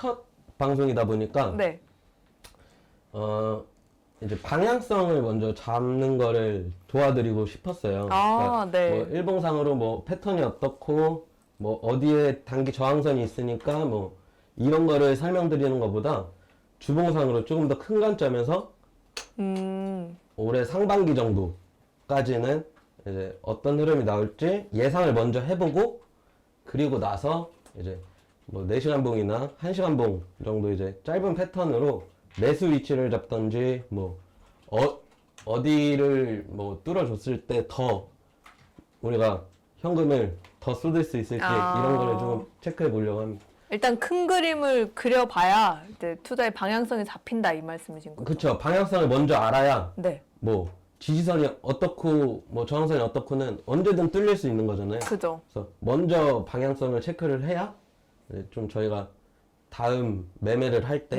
첫 방송이다 보니까 네. 이제 방향성을 먼저 잡는 거를 도와드리고 싶었어요. 아, 네. 뭐 일봉상으로 뭐 패턴이 어떻고 뭐 어디에 단기 저항선이 있으니까 뭐 이런 거를 설명드리는 것보다 주봉상으로 조금 더 큰 관점에서 올해 상반기 정도까지는 이제 어떤 흐름이 나올지 예상을 먼저 해보고 그리고 나서 이제 뭐 4시간 봉이나 1시간 봉 정도 이제 짧은 패턴으로 매수 위치를 잡던지 뭐 어디를 뭐 뚫어줬을 때 더 우리가 현금을 더 쏟을 수 있을지 이런 거를 좀 체크해 보려고 합니다. 일단 큰 그림을 그려봐야 이제 투자의 방향성이 잡힌다 이 말씀이신 거죠? 그쵸. 방향성을 먼저 알아야 네. 뭐 지지선이 어떻고 뭐 저항선이 어떻고는 언제든 뚫릴 수 있는 거잖아요. 그죠. 그래서 먼저 방향성을 체크를 해야 좀 저희가 다음 매매를 할 때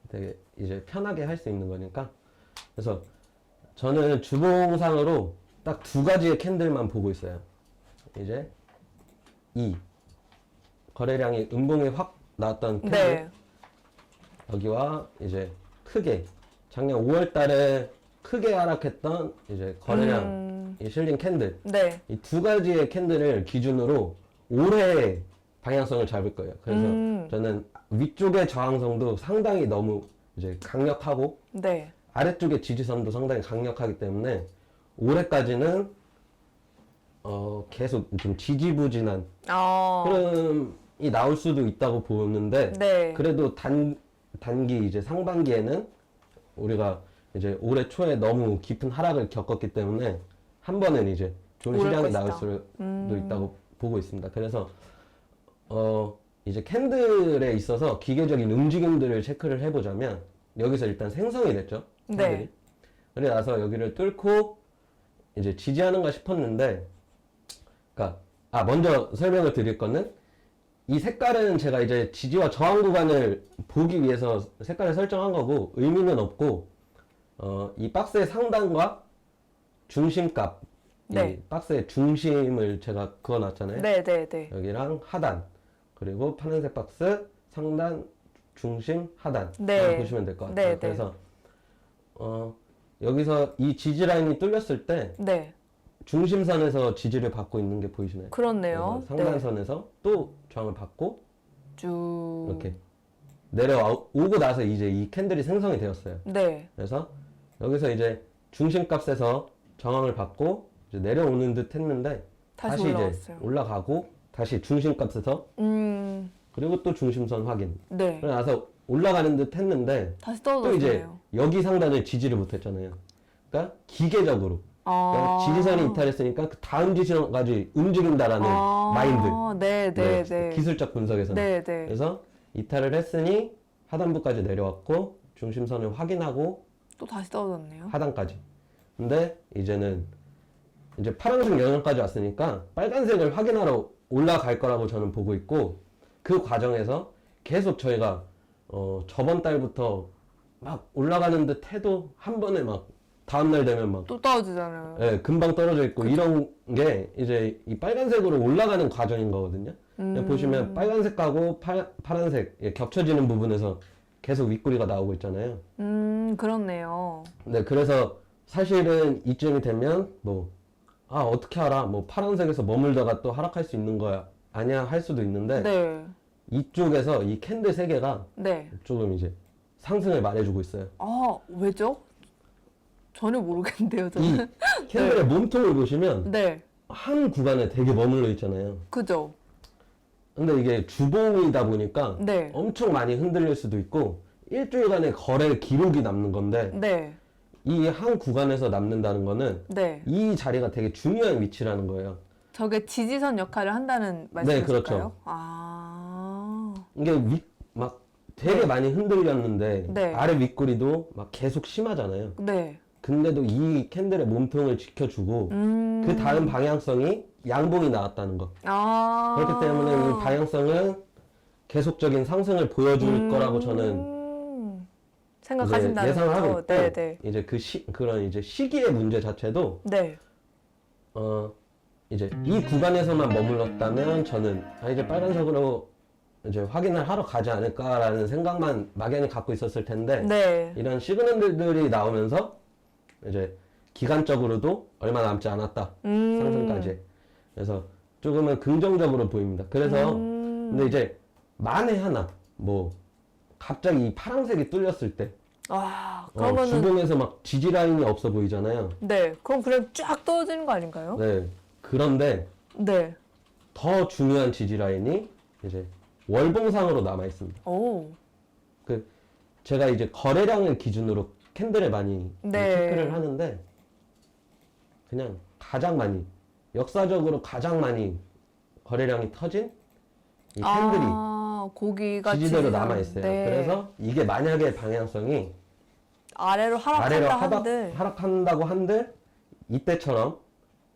되게 이제 편하게 할 수 있는 거니까. 그래서 저는 주봉상으로 딱 2가지의 캔들만 보고 있어요. 이제 이 거래량이 음봉이 확 나왔던 캔들, 네. 여기와 이제 크게 작년 5월 달에 크게 하락했던 이제 거래량이 실린 캔들, 이 2가지의 캔들을 기준으로 올해 방향성을 잡을 거예요. 그래서 저는 위쪽의 저항성도 상당히 너무 이제 강력하고 네. 아래쪽의 지지선도 상당히 강력하기 때문에 올해까지는 계속 좀 지지부진한 흐름이 나올 수도 있다고 보는데 네. 그래도 단기 이제 상반기에는 우리가 이제 올해 초에 너무 깊은 하락을 겪었기 때문에 한 번은 이제 좋은 시장이 나올 수도 있다고 보고 있습니다. 그래서 이제 캔들에 있어서 기계적인 움직임들을 체크를 해보자면 여기서 일단 생성이 됐죠. 캔들이. 네. 그래 나서 여기를 뚫고 이제 지지하는가 싶었는데, 그러니까 먼저 설명을 드릴 거는 이 색깔은 제가 이제 지지와 저항 구간을 보기 위해서 색깔을 설정한 거고 의미는 없고 이 박스의 상단과 중심값, 네. 이 박스의 중심을 제가 그어놨잖아요. 네. 여기랑 하단, 그리고 파란색 박스 상단, 중심, 하단 네. 보시면 될 것 같아요. 네. 그래서 여기서 이 지지 라인이 뚫렸을 때 네. 중심선에서 지지를 받고 있는 게 보이시나요? 그렇네요. 그래서 상단선에서 또 저항을 받고 쭉. 이렇게 내려오고 나서 이제 이 캔들이 생성이 되었어요. 네. 그래서 여기서 이제 중심값에서 저항을 받고 이제 내려오는 듯 했는데 다시 이제 올라왔어요. 올라가고 다시 중심값에서 그리고 또 중심선 확인. 네. 그러고 나서 올라가는 듯 했는데 다시 또 이제 떨어졌네요. 여기 상단을 지지를 못했잖아요. 그러니까 기계적으로 그러니까 지지선이 이탈했으니까 그 다음 지지선까지 움직인다라는 마인드. 네. 기술적 분석에서는. 네. 그래서 이탈을 했으니 하단부까지 내려왔고 중심선을 확인하고 또 다시 떨어졌네요. 하단까지. 근데 이제는 이제 파란색 영역까지 왔으니까 빨간색을 확인하러 올라갈 거라고 저는 보고 있고 그 과정에서 계속 저희가 저번 달부터 막 올라가는 듯 해도 한 번에 막 다음날 되면 막 또 떨어지잖아요. 예, 금방 떨어져 있고 이런 게 이제 이 빨간색으로 올라가는 과정인 거거든요. 보시면 빨간색하고 파란색 겹쳐지는 부분에서 계속 윗꼬리가 나오고 있잖아요. 그렇네요. 네, 그래서 사실은 이쯤이 되면 어떻게 알아? 뭐 파란색에서 머물다가 또 하락할 수 있는 거야 아니야 할 수도 있는데 네. 이쪽에서 이 캔들 세 개가 네. 조금 이제 상승을 말해주고 있어요. 왜죠? 전혀 모르겠는데요, 이 저는. 캔들의 몸통을 보시면 네. 한 구간에 되게 머물러 있잖아요. 그죠? 근데 이게 주봉이다 보니까 네. 엄청 많이 흔들릴 수도 있고 일주일간의 거래 기록이 남는 건데 네. 이 한 구간에서 남는다는 거는 네. 이 자리가 되게 중요한 위치라는 거예요. 저게 지지선 역할을 한다는 말씀이실까요? 그렇죠. 이게 막 되게 많이 흔들렸는데 네. 아래 윗꼬리도 막 계속 심하잖아요. 네. 근데도 이 캔들의 몸통을 지켜주고 그 다음 방향성이 양봉이 나왔다는 거. 그렇기 때문에 이 방향성은 계속적인 상승을 보여줄 거라고 저는 생각하신다는 예상을 하고 있고 네. 이제 그런 이제 시기의 문제 자체도 네. 이제 이 구간에서만 머물렀다면 저는 이제 빨간색으로 이제 확인을 하러 가지 않을까라는 생각만 막연히 갖고 있었을 텐데 네. 이런 시그널들이 나오면서 이제 기간적으로도 얼마 남지 않았다 상승까지. 그래서 조금은 긍정적으로 보입니다. 그래서 근데 이제 만에 하나 뭐 갑자기 이 파란색이 뚫렸을 때 아, 그러면은 주봉에서 막 지지 라인이 없어 보이잖아요. 네. 그럼 그냥 쫙 떨어지는 거 아닌가요? 네. 그런데 네. 더 중요한 지지 라인이 이제 월봉상으로 남아 있습니다. 오. 그 제가 이제 거래량을 기준으로 캔들을 많이 네. 체크를 하는데 그냥 가장 많이 역사적으로 가장 많이 거래량이 터진 이 캔들이 고기가 지지대로 지지선. 남아 있어요. 네. 그래서 이게 만약에 방향성이 아래로 아래로 하락한다 한들 하락한다고 한들 이때처럼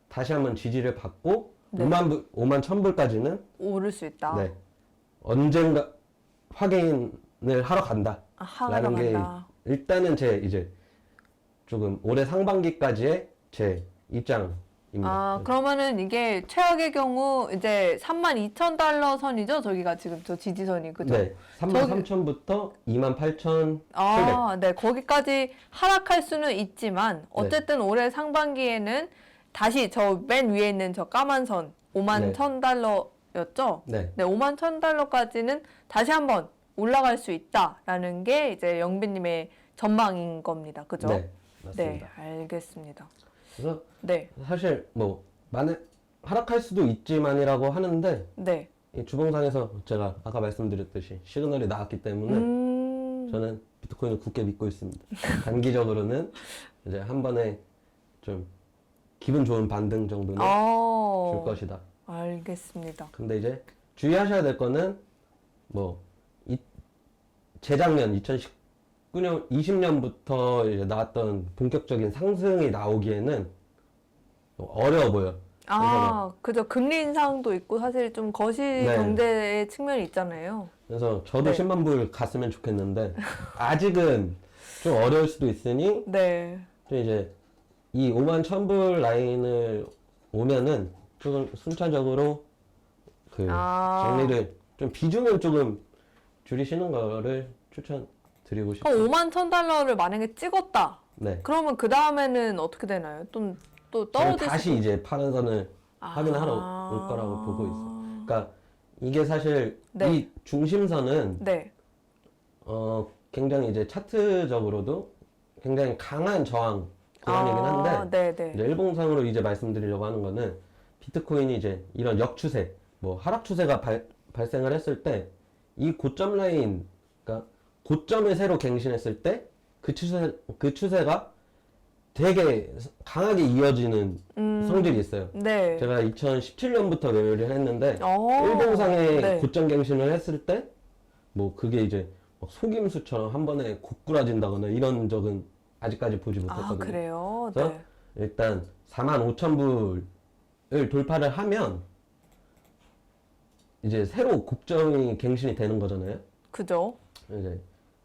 다시 한번 지지를 받고 네. 5만 1000불까지는 오를 수 있다. 네, 언젠가 확인을 하러 간다. 하러 라는 게 간다. 일단은 제 이제 조금 올해 상반기까지의 제 입장입니다. 그러면은 이게 최악의 경우 이제 32,000달러 선이죠? 저기가 지금 저 지지선이 그죠? 네, 33,000부터 28,700. 네. 거기까지 하락할 수는 있지만 어쨌든 올해 상반기에는 다시 저 맨 위에 있는 저 까만 선 5만 네. 1,000달러였죠? 네, 네, 5만 1,000달러까지는 다시 한번 올라갈 수 있다라는 게 이제 영빈님의 전망인 겁니다. 그죠? 네, 네, 맞습니다. 알겠습니다. 그래서 네, 사실 뭐 만약 하락할 수도 있지만이라고 하는데 네. 이 주봉상에서 제가 아까 말씀드렸듯이 시그널이 나왔기 때문에 저는 비트코인을 굳게 믿고 있습니다. 단기적으로는 이제 한 번에 좀 기분 좋은 반등 정도는 줄 것이다. 알겠습니다. 근데 이제 주의하셔야 될 거는 뭐 재작년 2019년 20년부터 이제 나왔던 본격적인 상승이 나오기에는 어려워 보여. 그죠. 금리 인상도 있고 사실 좀 거시 네. 경제의 측면이 있잖아요. 그래서 저도 네. 10만 불 갔으면 좋겠는데 아직은 좀 어려울 수도 있으니 네. 좀 이제 이 5만 1000불 라인을 오면은 조금 순차적으로 그 정리를 좀 비중을 조금 줄이시는 거를 추천드리고 그럼 싶어요. 5만 1,000달러를 만약에 찍었다. 네. 그러면 그 다음에는 어떻게 되나요? 또 저는 떨어질 다시 이제 파란 선을 확인하러 아. 올 거라고 보고 있어요. 그러니까 이게 사실 네. 이 중심선은 네. 굉장히 이제 차트적으로도 굉장히 강한 저항 구간이긴 한데 네. 이제 일봉상으로 이제 말씀드리려고 하는 거는 비트코인이 이제 이런 역추세, 뭐 하락 추세가 발생을 했을 때 이 고점 라인, 그러니까 고점을 새로 갱신했을 때 그 추세가 되게 강하게 이어지는 성질이 있어요. 네. 제가 2017년부터 매매를 했는데 어, 일봉상에 네. 고점 갱신을 했을 때 뭐 그게 이제 막 속임수처럼 한 번에 고꾸라진다거나 이런 적은 아직까지 보지 못했거든요. 그래요? 그래서 네. 일단 45,000불을 돌파를 하면 이제 새로 고점이 갱신이 되는 거잖아요. 그죠? 이제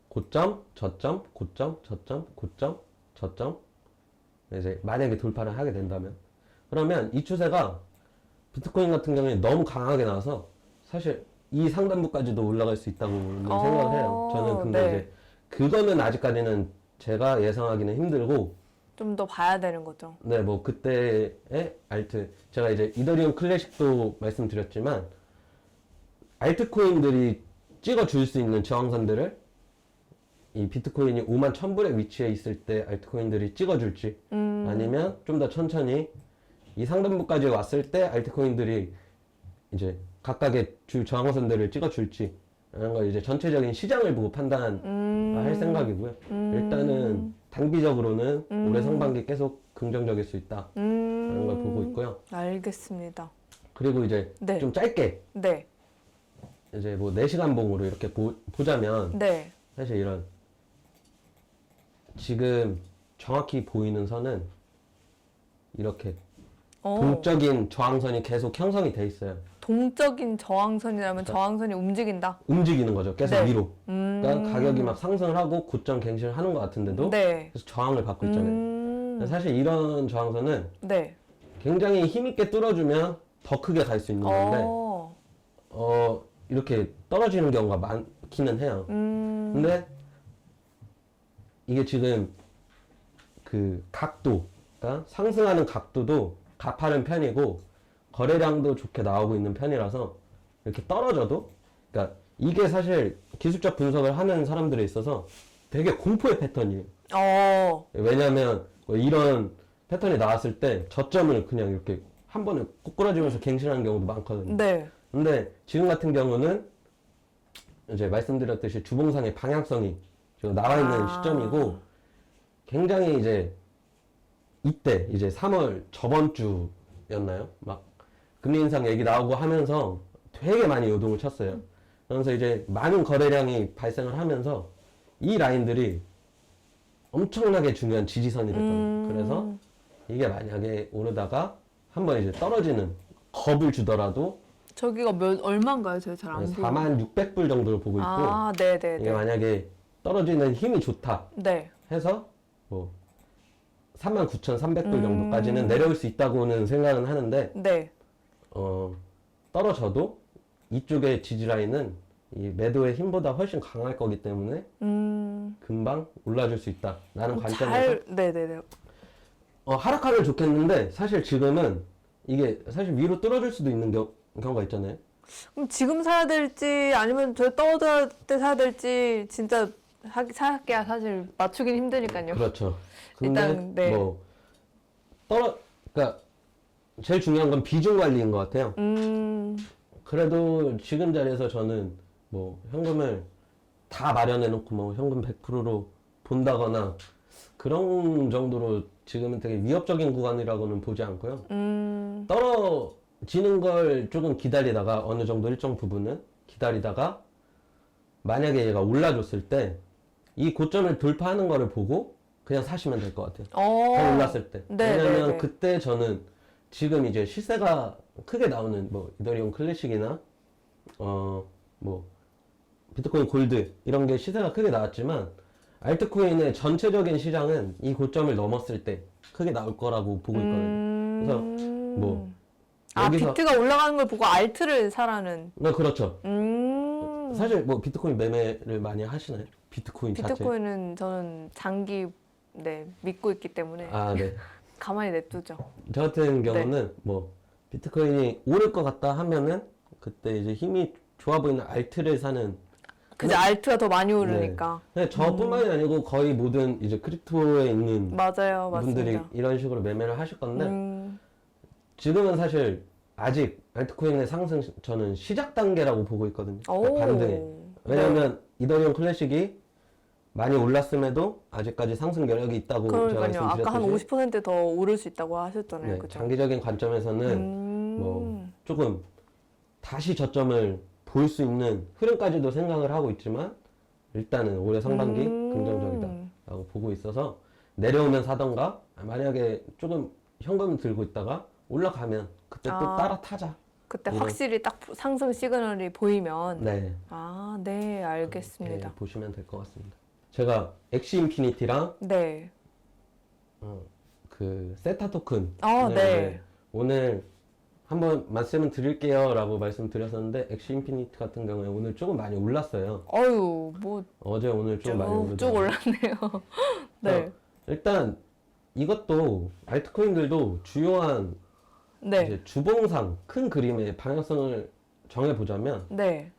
고점, 저점, 고점, 저점, 고점, 저점. 이제 만약에 돌파를 하게 된다면 그러면 이 추세가 비트코인 같은 경우에 너무 강하게 나와서 사실 이 상단부까지도 올라갈 수 있다고 생각을 해요. 저는 근데 네. 이제 그거는 아직까지는 제가 예상하기는 힘들고 좀 더 봐야 되는 거죠. 네, 뭐 그때의 알트 제가 이제 이더리움 클래식도 말씀드렸지만 알트코인들이 찍어줄 수 있는 저항선들을 이 비트코인이 5만 1000불에 위치해 있을 때 알트코인들이 찍어줄지 아니면 좀 더 천천히 이 상단부까지 왔을 때 알트코인들이 이제 각각의 주 저항선들을 찍어줄지 라는 걸 이제 전체적인 시장을 보고 판단할 생각이고요. 일단은 단기적으로는 올해 상반기 계속 긍정적일 수 있다 라는 걸 보고 있고요. 알겠습니다. 그리고 이제 네. 좀 짧게 네. 이제 뭐 4시간 봉으로 이렇게 보자면 네. 사실 이런 지금 정확히 보이는 선은 이렇게 동적인 저항선이 계속 형성이 돼 있어요. 동적인 저항선이라면 저항선이 움직인다. 움직이는 거죠. 계속 네. 위로. 그러니까 가격이 막 상승을 하고 고점 갱신을 하는 것 같은데도 네. 계속 저항을 받고 있잖아요. 사실 이런 저항선은 네. 굉장히 힘있게 뚫어주면 더 크게 갈 수 있는 건데 이렇게 떨어지는 경우가 많기는 해요. 근데 이게 지금 그 각도가 상승하는 각도도 가파른 편이고 거래량도 좋게 나오고 있는 편이라서 이렇게 떨어져도 그러니까 이게 사실 기술적 분석을 하는 사람들에 있어서 되게 공포의 패턴이에요. 왜냐하면 뭐 이런 패턴이 나왔을 때 저점을 그냥 이렇게 한 번에 꼬꾸라지면서 갱신하는 경우도 많거든요. 네. 근데 지금 같은 경우는 이제 말씀드렸듯이 주봉상의 방향성이 지금 나와 있는 시점이고 굉장히 이제 이때 이제 3월 저번 주였나요? 막 금리 인상 얘기 나오고 하면서 되게 많이 요동을 쳤어요. 그러면서 이제 많은 거래량이 발생을 하면서 이 라인들이 엄청나게 중요한 지지선이 됐거든요. 그래서 이게 만약에 오르다가 한번 이제 떨어지는 겁을 주더라도 저기가 얼마인가요? 제가 잘 안 보여요. 46,600불 정도를 보고 있고 네네네. 이게 만약에 떨어지는 힘이 좋다 네. 해서 뭐 39,300불 정도까지는 내려올 수 있다고는 생각은 하는데 네. 떨어져도 이쪽의 지지 라인은 이 매도의 힘보다 훨씬 강할 거기 때문에 금방 올라줄 수 있다라는 관점에서 네네네. 하락하면 좋겠는데 사실 지금은 이게 사실 위로 뚫어줄 수도 있는 경우가 있잖아요. 그럼 지금 사야 될지 아니면 저 떨어질 때 사야 될지 진짜 사기야 사실 맞추긴 힘드니까요. 그렇죠. 근데 일단 네. 뭐 그러니까 제일 중요한 건 비중 관리인 것 같아요. 그래도 지금 자리에서 저는 뭐 현금을 다 마련해 놓고 뭐 현금 100%로 본다거나 그런 정도로 지금은 되게 위협적인 구간이라고는 보지 않고요. 떨어지는 걸 조금 기다리다가 어느 정도 일정 부분은 기다리다가 만약에 얘가 올라줬을 때 이 고점을 돌파하는 거를 보고 그냥 사시면 될 것 같아요. 더 올랐을 때. 네, 왜냐면 네, 네. 그때 저는 지금 이제 시세가 크게 나오는 뭐 이더리움 클래식이나 뭐 비트코인 골드 이런 게 시세가 크게 나왔지만 알트코인의 전체적인 시장은 이 고점을 넘었을 때 크게 나올 거라고 보고 있거든요. 그래서 뭐 여기서 비트가 올라가는 걸 보고 알트를 사라는. 네, 그렇죠. 사실 뭐 비트코인 매매를 많이 하시나요? 비트코인 자체. 비트코인은 저는 장기 믿고 있기 때문에 네. 가만히 냅두죠. 저 같은 경우는 뭐 비트코인이 오를 것 같다 하면은 그때 이제 힘이 좋아 보이는 알트를 사는. 그죠, 알트가 더 많이 오르니까. 네, 저뿐만이 아니고 거의 모든 이제 크립토에 있는 맞아요, 분들이 맞습니다. 이런 식으로 매매를 하실 건데 지금은 사실 아직 알트코인의 상승 저는 시작 단계라고 보고 있거든요. 그러니까 반등에. 왜냐면 이더리움 클래식이 많이 올랐음에도 아직까지 상승 여력이 있다고 제가 그러니까요. 아까 한 말씀드렸듯이 50%더 오를 수 있다고 하셨잖아요. 네, 그죠? 장기적인 관점에서는 뭐 조금 다시 저점을 볼 수 있는 흐름까지도 생각을 하고 있지만 일단은 올해 상반기 긍정적이다라고 보고 있어서 내려오면 사던가 만약에 조금 현금 들고 있다가 올라가면 그때 또 따라 타자. 그때 이런. 확실히 딱 상승 시그널이 보이면 네. 네, 알겠습니다. 네, 보시면 될 것 같습니다. 제가 엑시 인피니티랑 네. 그 세타 토큰 네. 오늘 한번 말씀을 드릴게요라고 말씀드렸었는데 엑시 인피니티 같은 경우에 오늘 조금 많이 올랐어요. 뭐 어제 오늘 좀 많이 쭉 오르더라고요. 올랐네요. 네. 일단 이것도 알트코인들도 주요한 네. 이제 주봉상 큰 그림의 방향성을 정해보자면 네.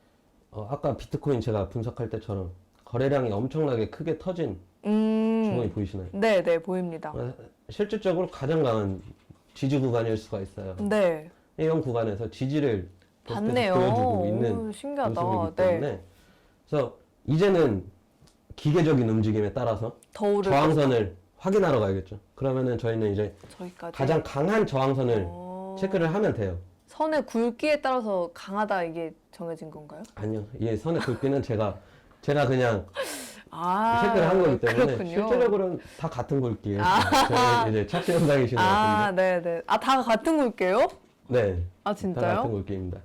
아까 비트코인 제가 분석할 때처럼 거래량이 엄청나게 크게 터진 주봉이 보이시나요? 네, 보입니다. 실질적으로 가장 강한 지지 구간일 수가 있어요. 네. 이런 구간에서 지지를 계속해서 봤네요. 보여주고 있는 신기하다. 모습이기 네. 때문에 그래서 이제는 기계적인 움직임에 따라서 더 오를 저항선을 확인하러 가야겠죠. 그러면은 저희는 이제 저기까지. 가장 강한 저항선을 체크를 하면 돼요. 선의 굵기에 따라서 강하다 이게 정해진 건가요? 아니요. 이 선의 굵기는 제가 그냥 아, 체크를 한 거기 때문에 그렇군요. 실제적으로는 다 같은 굵기예요. 저는 이제 착시 현상이신 것 같은데. 네네. 다 같은 굵기예요? 네. 아, 다 진짜요? 같은 굵기입니다.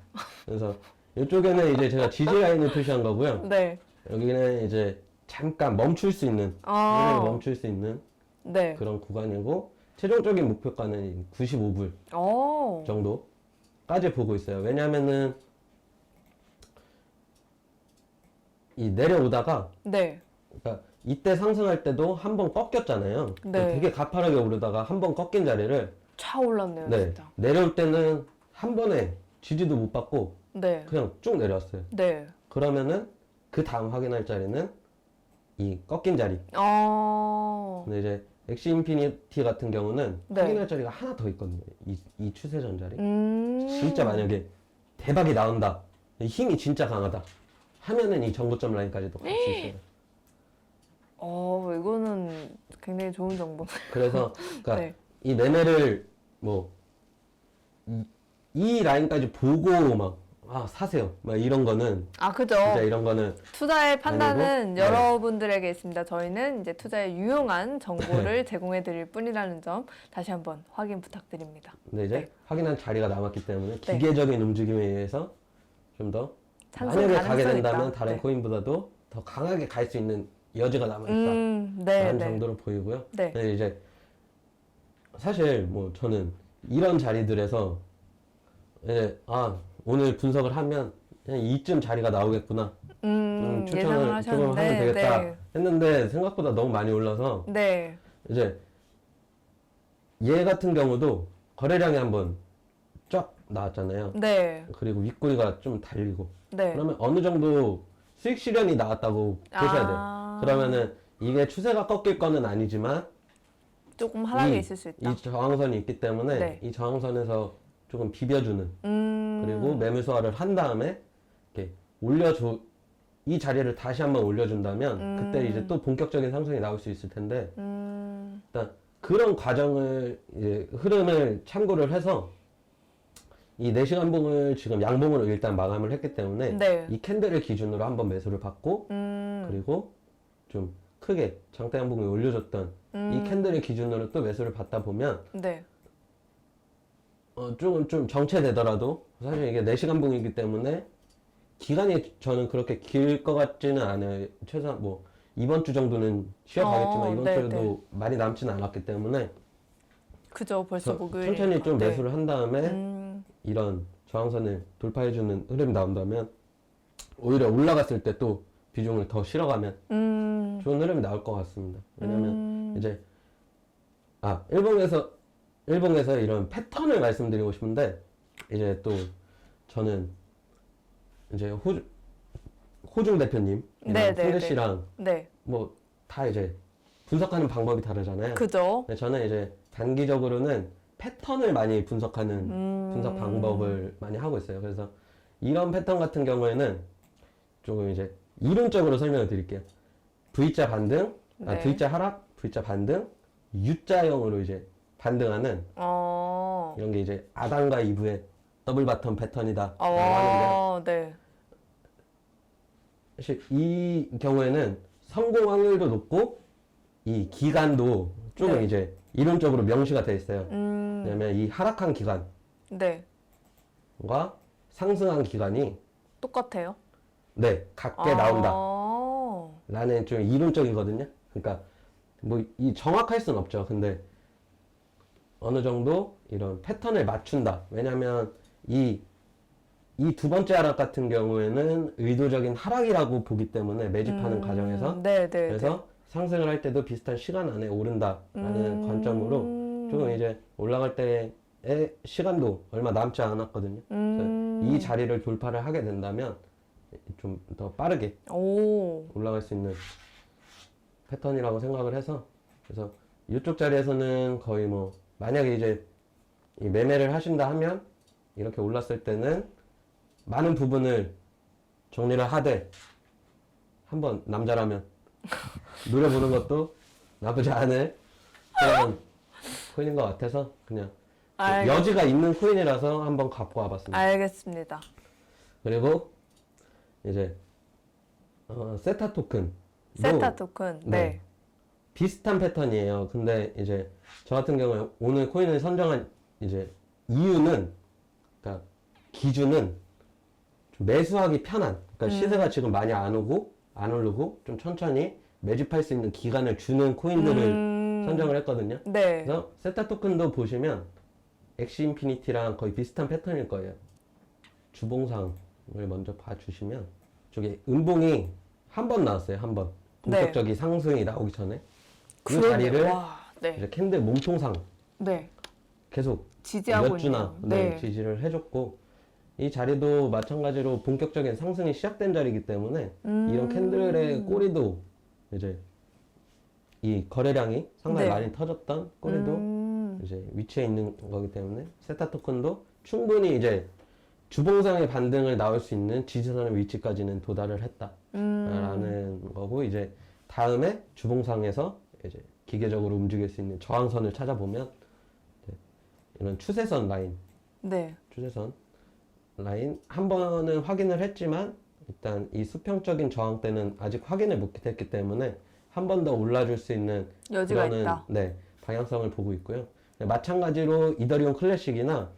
그래서 이쪽에는 이제 제가 지지 라인을 표시한 거고요. 네. 여기는 이제 잠깐 멈출 수 있는, 아. 멈출 수 있는 네. 그런 구간이고 최종적인 목표가는 95불 오. 정도까지 보고 있어요. 왜냐하면은 이 내려오다가 네. 그러니까 이때 상승할 때도 한 번 꺾였잖아요. 네. 되게 가파르게 오르다가 한 번 꺾인 자리를 차 올랐네요, 네, 진짜. 내려올 때는 한 번에 지지도 못 받고 네. 그냥 쭉 내려왔어요. 네. 그러면은 그 다음 확인할 자리는 이 꺾인 자리. 근데 이제 엑시 인피니티 같은 경우는 네. 확인할 자리가 하나 더 있거든요. 이 추세전 자리. 진짜 음. 만약에 대박이 나온다. 힘이 진짜 강하다. 하면은 이 정고점 라인까지도 갈 수 있어요. 이거는 굉장히 좋은 정보. 그래서 그러니까 네. 이 매매를 뭐 이 라인까지 보고 막 사세요. 막 이런 거는 아, 그죠. 진짜 이런 거는 투자의 판단은 아니고, 네. 여러분들에게 있습니다. 저희는 이제 투자에 유용한 정보를 제공해 드릴 뿐이라는 점 다시 한번 확인 부탁드립니다. 근데 이제 네. 확인한 자리가 남았기 때문에 기계적인 움직임에 의해서 좀 더 상승 만약에 가게 가능성이 된다면 있다. 다른 네. 코인보다도 더 강하게 갈 수 있는 여지가 남아있다. 네, 라는 네. 정도로 보이고요. 네. 근데 이제 사실 뭐 저는 이런 자리들에서 이제 오늘 분석을 하면 그냥 이쯤 자리가 나오겠구나. 예상을 추천을 조금 하셨는데, 하면 되겠다 네. 했는데 생각보다 너무 많이 올라서 네. 이제 얘 같은 경우도 거래량이 한번 쫙 나왔잖아요. 네. 그리고 윗꼬리가 좀 달리고 네. 그러면 어느 정도 수익 실현이 나왔다고 보셔야 돼요. 그러면은 이게 추세가 꺾일 거는 아니지만 조금 하락이 이- 있을 수 있다. 이 저항선이 있기 때문에 네. 이 저항선에서 조금 비벼주는 그리고 매물 소화를 한 다음에 이렇게 이 자리를 다시 한번 올려준다면 그때 이제 또 본격적인 상승이 나올 수 있을 텐데 일단 그런 과정을 이제 흐름을 참고를 해서 이 4시간 봉을 지금 양봉으로 일단 마감을 했기 때문에 네. 이 캔들을 기준으로 한번 매수를 받고 그리고 좀 크게 장대 양봉을 올려줬던 이 캔들을 기준으로 또 매수를 받다 보면 네. 조금 좀 정체되더라도 사실 이게 4시간 봉이기 때문에 기간이 저는 그렇게 길 것 같지는 않아요. 최소한 뭐 이번 주 정도는 쉬어가겠지만 이번 네, 주에도 네. 많이 남지는 않았기 때문에 그죠. 벌써 그래서 목요일. 천천히 좀 매수를 한 다음에 음. 이런 저항선을 돌파해주는 흐름이 나온다면 오히려 올라갔을 때 또 비중을 더 실어가면 좋은 흐름이 나올 것 같습니다. 왜냐면 이제 일봉에서 이런 패턴을 말씀드리고 싶은데 이제 또 저는 이제 호중 대표님, 네, 네, 승재 네. 씨랑 네. 뭐 다 이제 분석하는 방법이 다르잖아요. 그죠. 근데 저는 이제 단기적으로는 패턴을 많이 분석하는 분석 방법을 많이 하고 있어요. 그래서 이런 패턴 같은 경우에는 조금 이제 이론적으로 설명을 드릴게요. V자 반등, 네. V자 하락, V자 반등, U자형으로 이제 반등하는 이런 게 이제 아담과 이브의 더블 바텀 패턴이다 라고 하는데요. 네. 사실 이 경우에는 성공 확률도 높고 이 기간도 조금 네. 이제 이론적으로 명시가 돼 있어요. 왜냐면 이 하락한 기간과 네. 상승한 기간이 똑같아요. 같게 나온다 아. 라는 좀 이론적이거든요. 그러니까 뭐 이 정확할 순 없죠. 근데 어느 정도 이런 패턴을 맞춘다. 왜냐면 이 두 번째 하락 같은 경우에는 의도적인 하락이라고 보기 때문에 매집하는 과정에서 네, 네. 그래서 상승을 할 때도 비슷한 시간 안에 오른다라는 관점으로 조금 이제 올라갈 때의 시간도 얼마 남지 않았거든요. 그래서 이 자리를 돌파를 하게 된다면 좀 더 빠르게 오. 올라갈 수 있는 패턴이라고 생각을 해서 그래서 이쪽 자리에서는 거의 뭐 만약에 이제 이 매매를 하신다 하면 이렇게 올랐을 때는 많은 부분을 정리를 하되 한번 남자라면 노려보는 것도 나쁘지 않을 그런 코인인 것 같아서 그냥 여지가 있는 코인이라서 한번 갖고 와봤습니다. 알겠습니다. 그리고 이제 세타 토큰 세타 토큰. 네. 비슷한 패턴이에요. 근데 이제 저 같은 경우에 오늘 코인을 선정한 이제 이유는 그러니까 기준은 좀 매수하기 편한 그러니까 시세가 지금 많이 안 오르고 좀 천천히 매집할 수 있는 기간을 주는 코인들을 선정을 했거든요. 네. 그래서 세타 토큰도 보시면 엑시 인피니티랑 거의 비슷한 패턴일 거예요. 주봉상을 먼저 봐주시면 저기 음봉이 한 번 나왔어요. 한 번. 네. 본격적인 상승이 나오기 전에 이 그러네요. 자리를 와, 네. 이제 캔들 몸통상 네. 계속 지지하고 몇 주나 있네요. 네. 지지를 해줬고 이 자리도 마찬가지로 본격적인 상승이 시작된 자리이기 때문에 이런 캔들의 꼬리도 이제 이 거래량이 상당히 네. 많이 터졌던 꼬리도 이제 위치해 있는 거기 때문에 세타 토큰도 충분히 이제 주봉상의 반등을 나올 수 있는 지지선의 위치까지는 도달을 했다라는 거고 이제 다음에 주봉상에서 이제 기계적으로 움직일 수 있는 저항선을 찾아보면 이제 이런 추세선 라인, 네. 추세선 라인 한 번은 확인을 했지만 일단 이 수평적인 저항대는 아직 확인을 못했기 때문에 한 번 더 올라줄 수 있는 여지가 그러는, 있다. 네, 방향성을 보고 있고요. 네, 마찬가지로 이더리움 클래식이나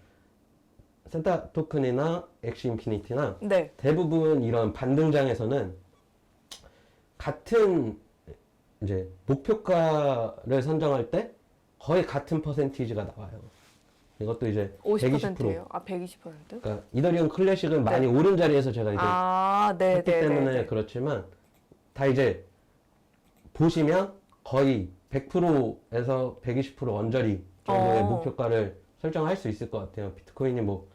세타 토큰이나 엑시 인피니티나 네. 대부분 이런 반등장에서는 같은 이제 목표가를 선정할 때 거의 같은 퍼센티지가 나와요. 이것도 이제 50%예요. 아, 120%? 그러니까 이더리움 클래식은 많이 오른 자리에서 제가 이제 아, 네, 했기 네, 때문에 네. 그렇지만 다 이제 보시면 거의 100%에서 120% 언저리 정도의 목표가를 설정할 수 있을 것 같아요. 비트코인이 뭐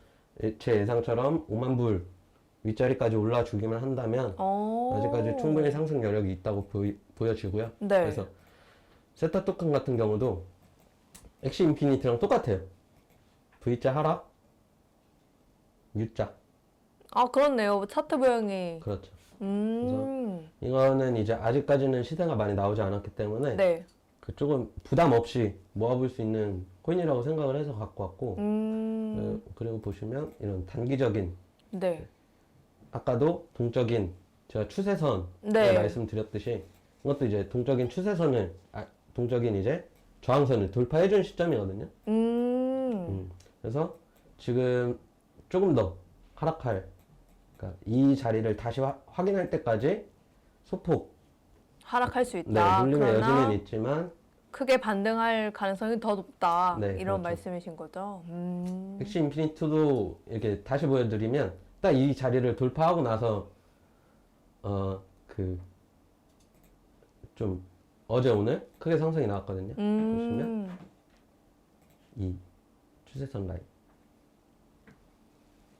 제 예상처럼 5만 불 윗자리까지 올라주기만 한다면 아직까지 충분히 상승 여력이 있다고 보여지고요. 네. 그래서 세타 토큰 같은 경우도 엑시 인피니티랑 똑같아요. V자 하락, U자. 아, 그렇네요. 차트 모양이. 그렇죠. 음. 이거는 이제 아직까지는 시세가 많이 나오지 않았기 때문에 네. 그 조금 부담 없이 모아볼 수 있는 코인이라고 생각을 해서 갖고 왔고 그리고 보시면 이런 단기적인 네. 아까도 동적인 제가 추세선을 네. 말씀드렸듯이 이것도 이제 동적인 동적인 이제 저항선을 돌파해준 시점이거든요. 그래서 지금 조금 더 하락할 그러니까 이 자리를 다시 확인할 때까지 소폭 하락할 수 네, 있다. 눌림의 그러나 여지는 있지만 크게 반등할 가능성이 더 높다. 네, 이런 그렇죠. 말씀이신 거죠. 엑시 인피니트도 이렇게 다시 보여드리면 딱 이 자리를 돌파하고 나서 좀 어제 오늘 크게 상승이 나왔거든요. 보시면 이 추세선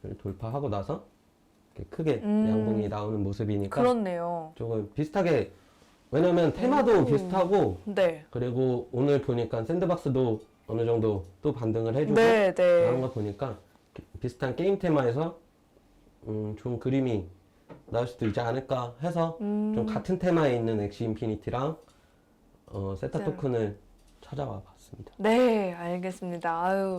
라인을 돌파하고 나서 이렇게 크게 양봉이 나오는 모습이니까 그렇네요. 조금 비슷하게 왜냐면 테마도 비슷하고 네. 그리고 오늘 보니까 샌드박스도 어느 정도 또 반등을 해주고 네, 네. 하는 거 보니까 비슷한 게임 테마에서 좋은 그림이 나올 수도 있지 않을까 해서 좀 같은 테마에 있는 엑시 인피니티랑 세타 네. 토큰을 찾아와 봤습니다. 네, 알겠습니다. 아유,